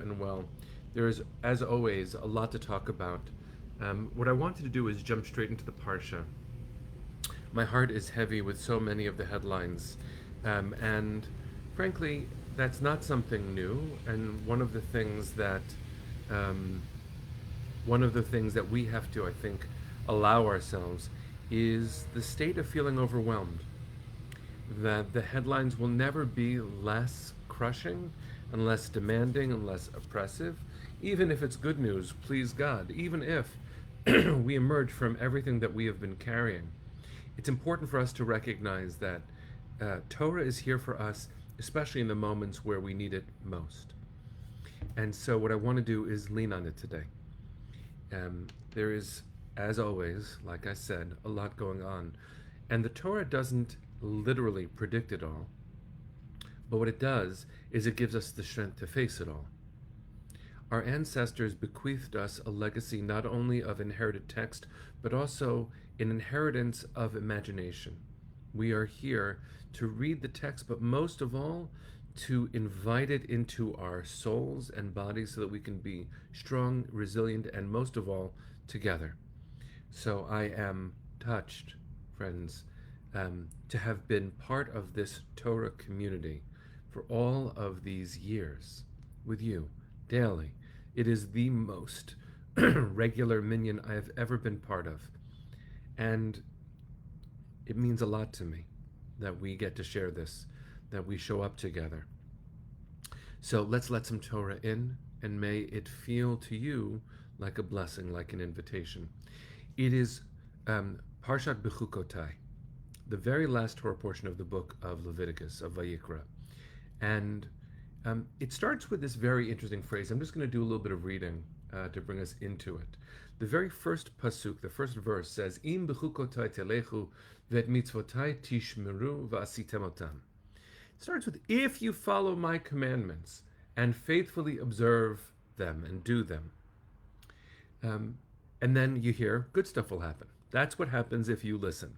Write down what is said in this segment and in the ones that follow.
And well, there is, as always, a lot to talk about. What I wanted to do is jump straight into the Parsha. My heart is heavy with so many of the headlines, and frankly, that's not something new. And um, one of the things that we have to, I think, allow ourselves is the state of feeling overwhelmed. That the headlines will never be less crushing and less demanding and less oppressive, even if it's good news, please God, even if we emerge from everything that we have been carrying. It's important for us to recognize that Torah is here for us, especially in the moments where we need it most. And so, what I want to do is lean on it today. There is, as always, like I said, a lot going on. And the Torah doesn't literally predict it all, but what it does is it gives us the strength to face it all. Our ancestors bequeathed us a legacy not only of inherited text, but also an inheritance of imagination. We are here to read the text, but most of all, to invite it into our souls and bodies so that we can be strong, resilient, and most of all, together. So I am touched, friends, to have been part of this Torah community for all of these years with you daily. It is the most regular minyan I have ever been part of. And it means a lot to me that we get to share this, that we show up together. So let's let some Torah in, and may it feel to you like a blessing, like an invitation. It is Parshat BECHUKOTAI, the very last Torah portion of the book of Leviticus, of Vayikra. And it starts with this very interesting phrase. I'm just going to do a little bit of reading to bring us into it. The very first pasuk, the first verse says, "Im bechukotai telechu vet mitzvotai tishmeru va'asitem otam." It starts with, "If you follow my commandments and faithfully observe them and do them." And then you hear, good stuff will happen. That's what happens if you listen.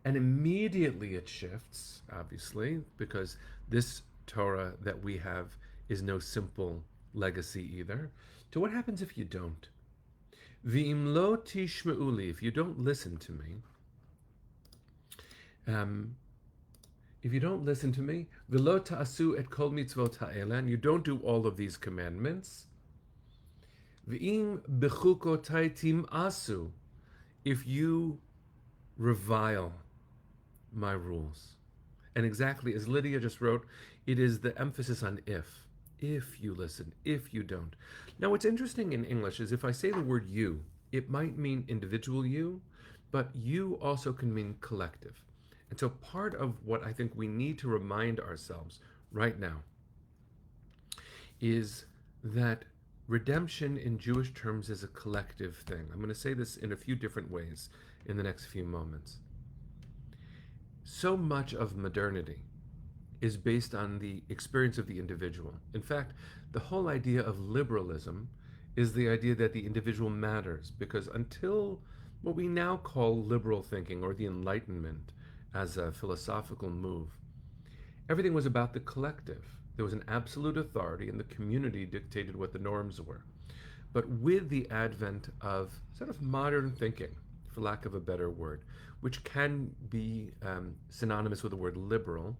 And immediately it shifts, obviously, because this Torah that we have is no simple legacy either, to what happens if you don't. V'im lo tishme'uli, if you don't listen to me, if you don't listen to me, v'lo ta'asu et kol mitzvot ha'ela, and you don't do all of these commandments, v'im bechukotai tim'asu, if you revile my rules. And exactly as Lydia just wrote, it is the emphasis on if. If you listen, if you don't. Now, what's interesting in English is if I say the word you, it might mean individual you, but you also can mean collective. And so part of what I think we need to remind ourselves right now is that redemption in Jewish terms is a collective thing. I'm going to say this in a few different ways in the next few moments. So much of modernity is based on the experience of the individual. In fact, the whole idea of liberalism is the idea that the individual matters, because until what we now call liberal thinking or the Enlightenment as a philosophical move, everything was about the collective. There was an absolute authority, and the community dictated what the norms were. But with the advent of sort of modern thinking, for lack of a better word, which can be synonymous with the word liberal,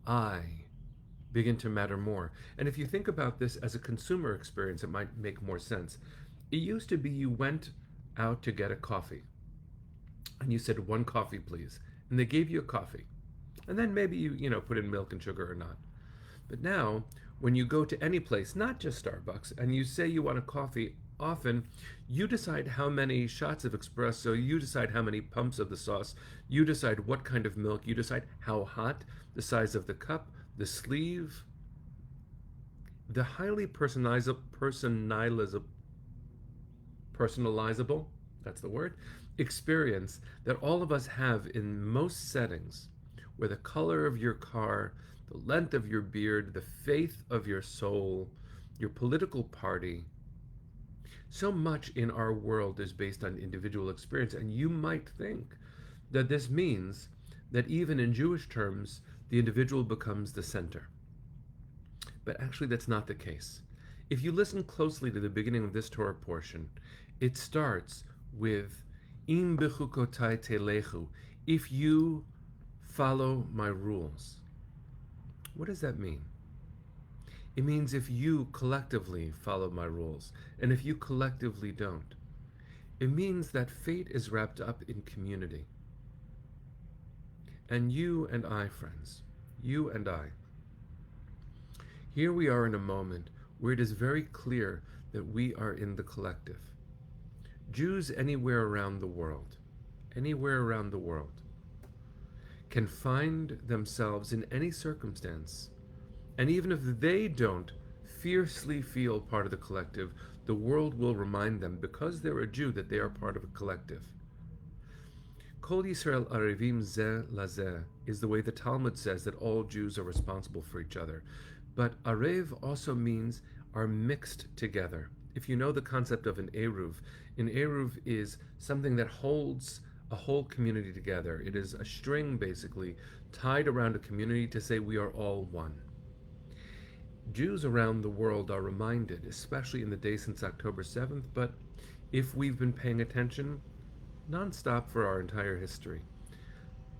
I begin to matter more. And if you think about this as a consumer experience, it might make more sense. It used to be you went out to get a coffee, and you said, "One coffee, please." And they gave you a coffee. And then maybe you put in milk and sugar or not. But now, when you go to any place, not just Starbucks, and you say you want a coffee, often you decide how many shots of espresso, you decide how many pumps of the sauce, you decide what kind of milk, you decide how hot, the size of the cup, the sleeve. The highly personalizable, that's the word, experience that all of us have in most settings, where the color of your car, the length of your beard, the faith of your soul, your political party, so much in our world is based on individual experience. And you might think that this means that even in Jewish terms, the individual becomes the center. But actually, that's not the case. If you listen closely to the beginning of this Torah portion, it starts with Im BECHUKOTAI telechu, if you follow my rules. What does that mean? It means if you collectively follow my rules, and if you collectively don't. It means that fate is wrapped up in community. And you and I, friends, you and I, here we are in a moment where it is very clear that we are in the collective. Jews anywhere around the world, can find themselves in any circumstance, and even if they don't fiercely feel part of the collective, the world will remind them, because they're a Jew, that they are part of a collective. Kol Yisrael arevim zeh lazeh is the way the Talmud says that all Jews are responsible for each other. But arev also means are mixed together. If you know the concept of an eruv is something that holds a whole community together. It is a string, basically, tied around a community to say we are all one. Jews around the world are reminded, especially in the day since October 7th, but if we've been paying attention nonstop for our entire history,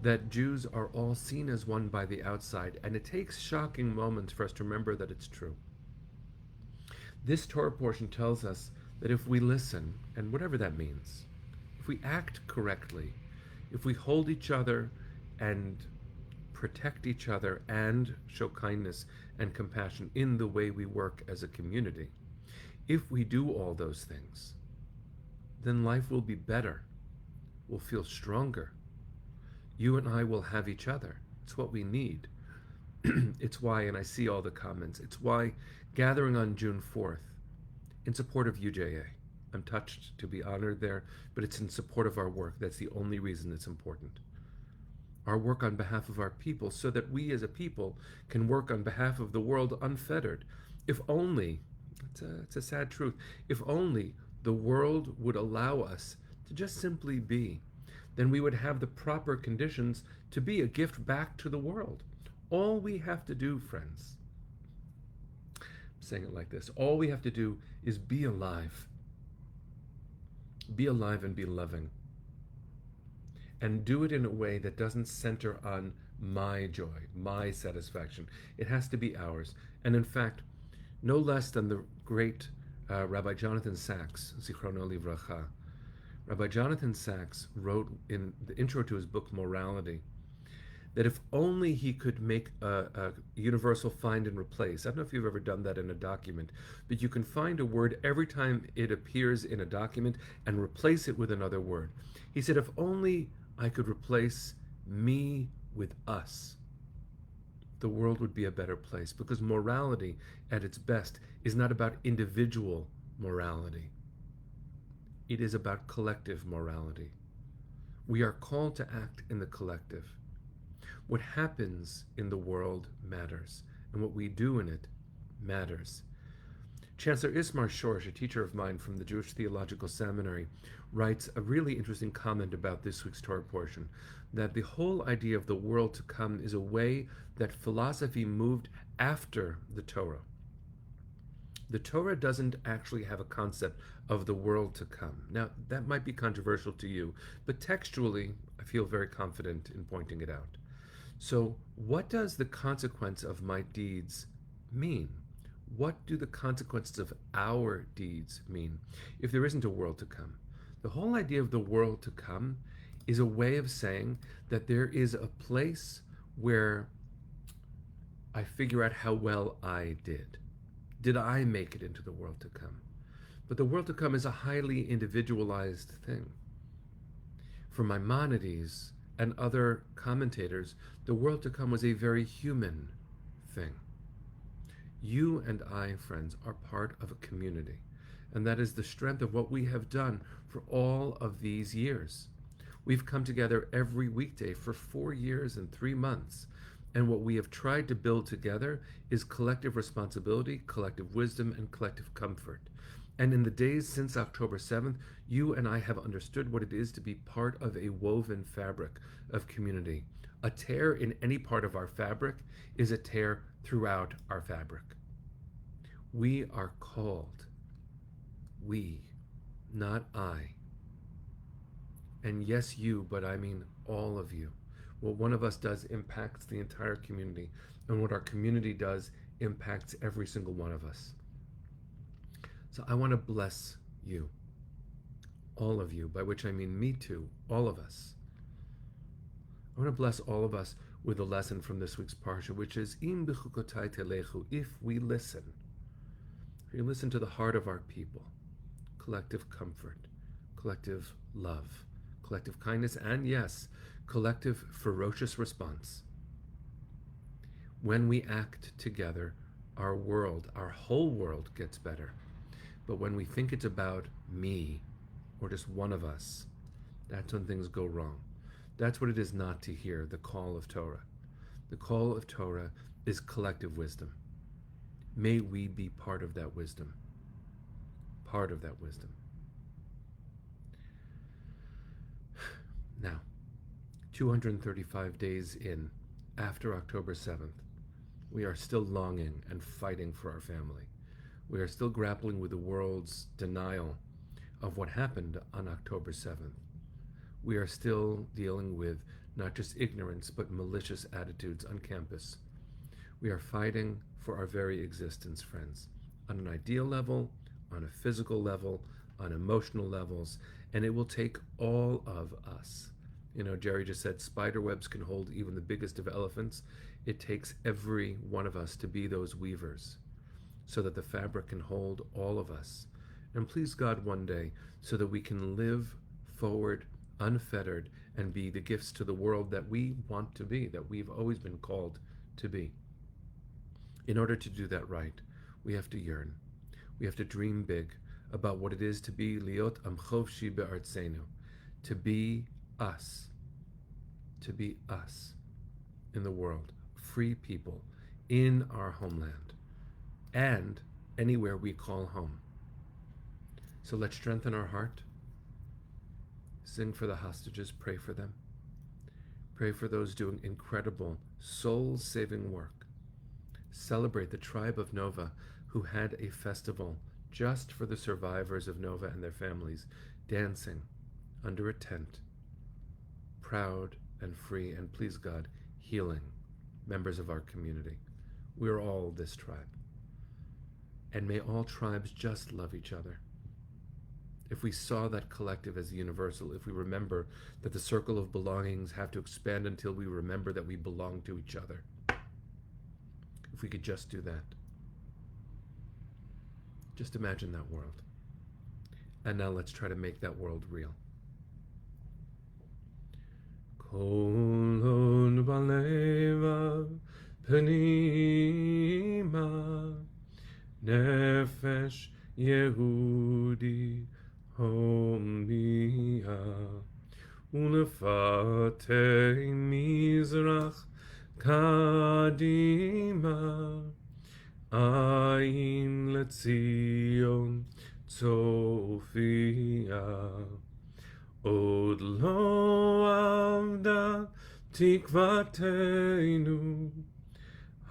that Jews are all seen as one by the outside, and it takes shocking moments for us to remember that it's true. This Torah portion tells us that if we listen, and whatever that means, if we act correctly, if we hold each other and protect each other and show kindness and compassion in the way we work as a community, if we do all those things, then life will be better. We'll feel stronger. You and I will have each other. It's what we need. It's why, and I see all the comments, it's why gathering on June 4th in support of UJA. I'm touched to be honored there, but it's in support of our work. That's the only reason it's important. Our work on behalf of our people, so that we as a people can work on behalf of the world unfettered. If only, it's a sad truth, if only the world would allow us to just simply be, then we would have the proper conditions to be a gift back to the world. All we have to do, friends, I'm saying it like this, all we have to do is be alive. Be alive and be loving. And do it in a way that doesn't center on my joy, my satisfaction. It has to be ours. And in fact, no less than the great Rabbi Jonathan Sacks, Zichrono Livracha. Rabbi Jonathan Sacks wrote in the intro to his book, Morality, that if only he could make a universal find and replace. I don't know if you've ever done that in a document, but you can find a word every time it appears in a document and replace it with another word. He said, if only I could replace me with us, the world would be a better place, because morality at its best is not about individual morality. It is about collective morality. We are called to act in the collective. What happens in the world matters, and what we do in it matters. Chancellor Ismar Shorsh, a teacher of mine from the Jewish Theological Seminary, writes a really interesting comment about this week's Torah portion, that the whole idea of the world to come is a way that philosophy moved after the Torah. The Torah doesn't actually have a concept of the world to come. Now, that might be controversial to you, but textually, I feel very confident in pointing it out. So, what does the consequence of my deeds mean? What do the consequences of our deeds mean if there isn't a world to come? The whole idea of the world to come is a way of saying that there is a place where I figure out how well I did. Did I make it into the world to come? But the world to come is a highly individualized thing. For Maimonides and other commentators, the world to come was a very human thing. You and I, friends, are part of a community, and that is the strength of what we have done for all of these years. We've come together every weekday for 4 years and 3 months, and what we have tried to build together is collective responsibility, collective wisdom, and collective comfort. And in the days since October 7th, you and I have understood what it is to be part of a woven fabric of community. A tear in any part of our fabric is a tear throughout our fabric. We are called, we, not I. And yes, you, but I mean all of you. What one of us does impacts the entire community, and what our community does impacts every single one of us. So I want to bless you, all of you, by which I mean me too, all of us. I want to bless all of us with a lesson from this week's parsha, which is Im BECHUKOTAI telechu, if we listen. If you listen to the heart of our people, collective comfort, collective love, collective kindness, and yes, collective ferocious response. When we act together, our world, our whole world gets better. But when we think it's about me, or just one of us, that's when things go wrong. That's what it is not to hear the call of Torah. The call of Torah is collective wisdom. May we be part of that wisdom. Part of that wisdom. Now, 235 days in, after October 7th, we are still longing and fighting for our family. We are still grappling with the world's denial of what happened on October 7th. We are still dealing with not just ignorance, but malicious attitudes on campus. We are fighting for our very existence, friends, on an ideal level, on a physical level, on emotional levels, and it will take all of us. You know, Jerry just said spider webs can hold even the biggest of elephants. It takes every one of us to be those weavers so that the fabric can hold all of us. And please God, one day, so that we can live forward unfettered and be the gifts to the world that we want to be, that we've always been called to be. In order to do that right, we have to yearn. We have to dream big about what it is to be liot am chovshi be'artzenu, to be us in the world, free people in our homeland and anywhere we call home. So let's strengthen our heart, sing for the hostages, pray for them, pray for those doing incredible soul-saving work. Celebrate the tribe of Nova who had a festival just for the survivors of Nova and their families, dancing under a tent, proud and free, and please God, healing members of our community. We are all this tribe. And may all tribes just love each other. If we saw that collective as universal, if we remember that the circle of belongings have to expand until we remember that we belong to each other. If we could just do that. Just imagine that world. And now let's try to make that world real. Kolon baleva penima nefesh Yehudi homia ulefatei mizrach kadima ayin letzion tzofia עוד לא עבדה תקוותנו,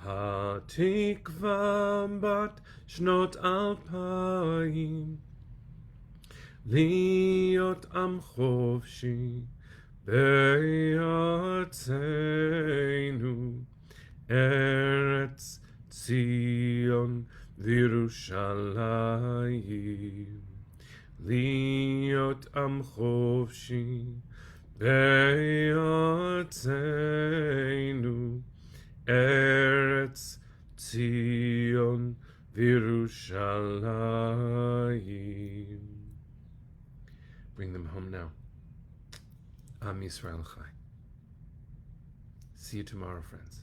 התקווה בת שנות 2000, להיות עם חופשי בארצנו, ארץ ציון וירושלים. להיות עם חופשי בארצנו, ארץ ציון וירושלים. Bring them home now. Am Yisrael Chai. See you tomorrow, friends.